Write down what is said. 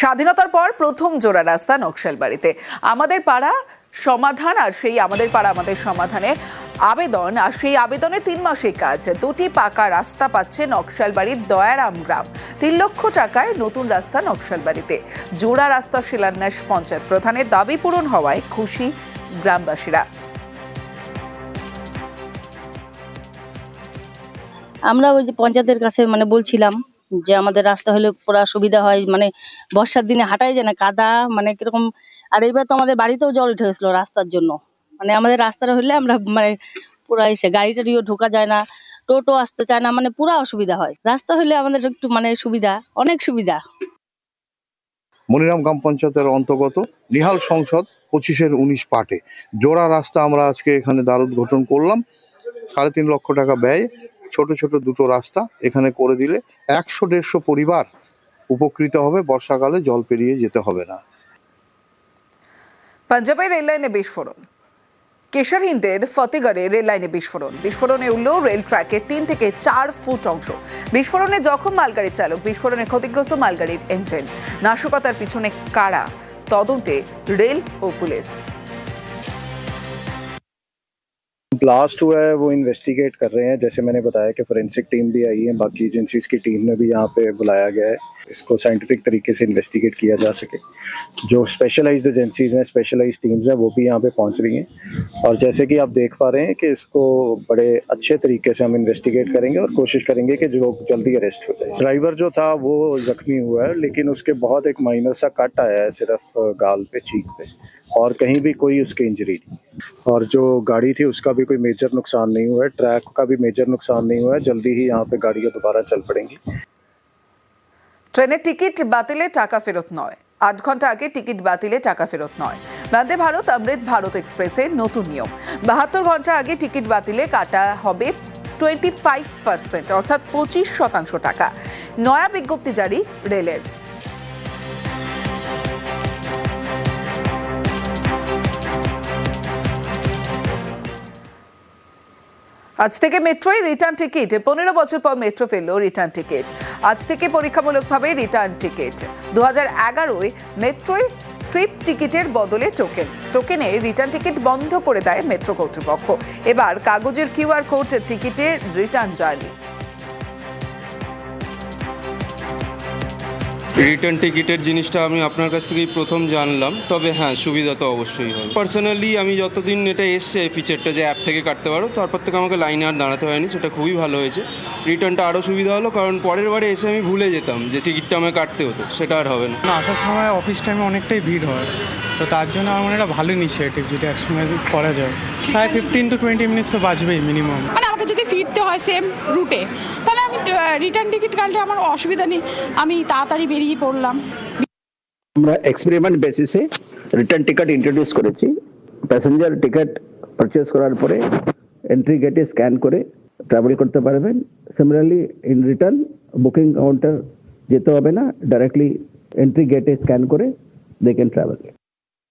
স্বাধীনতার পর প্রথম জোড়া রাস্তা নকশালবাড়িতে। আমাদের পাড়া সমাধান আর সেই আমাদের পাড়া আমাদের সমাধানে আবেদন, আর সেই আবেদনে 3 মাসের কাজ। 2টি পাকা রাস্তা পাচ্ছে নকশালবাড়ির দয়ারাম গ্রাম। 3 লক্ষ টাকায় নতুন রাস্তা নকশালবাড়িতে। জোড়া রাস্তা শিলান্যাস পঞ্চায়েত প্রধানের দাবি পূরণ হওয়ায় খুশি গ্রামবাসীরা। আমরা ওই যে পঞ্চায়েতের কাছে বলছিলাম যে আমাদের রাস্তা হলে পুরা সুবিধা হয়, বর্ষার দিনে হাঁটাই যায় না, কাদা কিরকম। আর এইবার তো আমাদের বাড়িতেও জল উঠে গেছিল রাস্তার জন্য। আমাদের রাস্তাটা হলে আমরা পুরা এসে গাড়ি টাড়িও ঢোকা যায় না, টোটো আসতে চায় না, পুরা অসুবিধা হয়। রাস্তা হলে আমাদের একটু সুবিধা, অনেক সুবিধা। মনিরাম গ্রাম পঞ্চায়েতের অন্তর্গত নিহাল সংসদ 25-এর 19 পার্টে জোড়া রাস্তা আমরা আজকে এখানে দ্বার উদ্ঘাটন করলাম। 3.5 লক্ষ টাকা ব্যয় ছোট ছোট দুটো রাস্তা এখানে করে দিলে 100-150 পরিবার উপকৃত হবে। বর্ষাকালে জল পেরিয়ে যেতে হবে না। পাঞ্জাবের রেল লাইনে বিস্ফোরণ। কেশর হিন্দের ফতেগড়ে রেল লাইনে বিস্ফোরণে উঠল রেল ট্র্যাকের 3 থেকে 4 ফুট অংশ। বিস্ফোরণে জখম মালগাড়ির চালক। বিস্ফোরণে ক্ষতিগ্রস্ত মালগাড়ির ইঞ্জিন। নাশকতার পিছনে কারা, তদন্তে রেল ও পুলিশ। ब्लास्ट हुआ है वो इन्वेस्टिगेट कर रहे हैं। जैसे मैंने बताया कि फोरेंसिक टीम भी आई है, बाकी एजेंसीज की टीम ने भी यहाँ पे बुलाया गया है, इसको साइंटिफिक तरीके से इन्वेस्टिगेट किया जा सके। जो स्पेशलाइज्ड एजेंसीज हैं, स्पेशलाइज्ड टीम्स हैं, वो भी यहाँ पे पहुँच रही हैं। और जैसे कि आप देख पा रहे हैं कि इसको बड़े अच्छे तरीके से हम इन्वेस्टिगेट करेंगे और कोशिश करेंगे कि जो जल्दी अरेस्ट हो जाए। ड्राइवर जो था वो जख्मी हुआ है, लेकिन उसके बहुत एक माइनर सा कट आया है सिर्फ गाल पे, चीक पे, और कहीं भी कोई उसकी इंजरी नहीं। और जो गाड़ी थी उसका भी कोई मेजर नुकसान नहीं हुआ है, ट्रैक का भी मेजर नुकसान नहीं हुआ है। जल्दी ही यहाँ पे गाड़ियाँ दोबारा चल पड़ेंगी। ট্রেনের টিকিট বাতিলে টাকা ফেরত নয়। 8 ঘন্টা আগে টিকিট বাতিলে টাকা ফেরত নয়। বন্দে ভারত অমৃত ভারত এক্সপ্রেসের নতুন নিয়ম। 72 ঘন্টা আগে টিকিট বাতিলে কাটা হবে 25%, অর্থাৎ 25% টাকা। নয়া বিজ্ঞপ্তি জারি রেলের। আজ থেকে মেট্রোয় রিটার্ন টিকিট। 15 বছর পর মেট্রো ফেললো রিটার্ন টিকিট। আজ থেকে পরীক্ষামূলকভাবে রিটার্ন টিকিট। 2011-য় মেট্রোয় স্ট্রিপ টিকিটের বদলে টোকেনে রিটার্ন টিকিট বন্ধ করে দেয় মেট্রো কর্তৃপক্ষ। এবার কাগজের QR কোড টিকিটে রিটার্ন জার্নি। রিটার্ন টিকিটের জিনিসটা আমি আপনার কাছ থেকেই প্রথম জানলাম। তবে হ্যাঁ, সুবিধা তো অবশ্যই হয়। পার্সোনালি আমি যতদিন এটা এসছে ফিচারটা যে অ্যাপ থেকে কাটতে পারো, তারপর থেকে আমাকে লাইনে আর দাঁড়াতে হয়নি, সেটা খুবই ভালো হয়েছে। রিটার্নটা আরও সুবিধা হলো, কারণ পরের বারে এসে আমি ভুলে যেতাম যে টিকিটটা আমায় কাটতে হতো, সেটা আর হবে না। আসার সময় অফিস টাইমে অনেকটাই ভিড় হয়, তো তার জন্য আমার মনে হয় এটা ভালো ইনিশিয়েটিভ যদি একসঙ্গে করা যায়। প্রায় 15 to 20 মিনিটস তো বাঁচবেই মিনিমাম। আমাকে যদি ফিরতে হয় সেম রুটে, তাহলে আমি রিটার্ন টিকিট কাটলে আমার অসুবিধা নেই, আমি তাড়াতাড়ি বেরিয়ে পড়লাম। আমরা এক্সপেরিমেন্ট বেসিসে রিটার্ন টিকিট ইন্ট্রোডিউস করেছি। প্যাসেঞ্জার টিকিট পারচেজ করার পরে এন্ট্রি গেটে স্ক্যান করে ট্রাভেল করতে পারবেন। Similarly in return booking counter যেতে হবে না, ডাইরেক্টলি এন্ট্রি গেটে স্ক্যান করে দে ক্যান ট্রাভেল।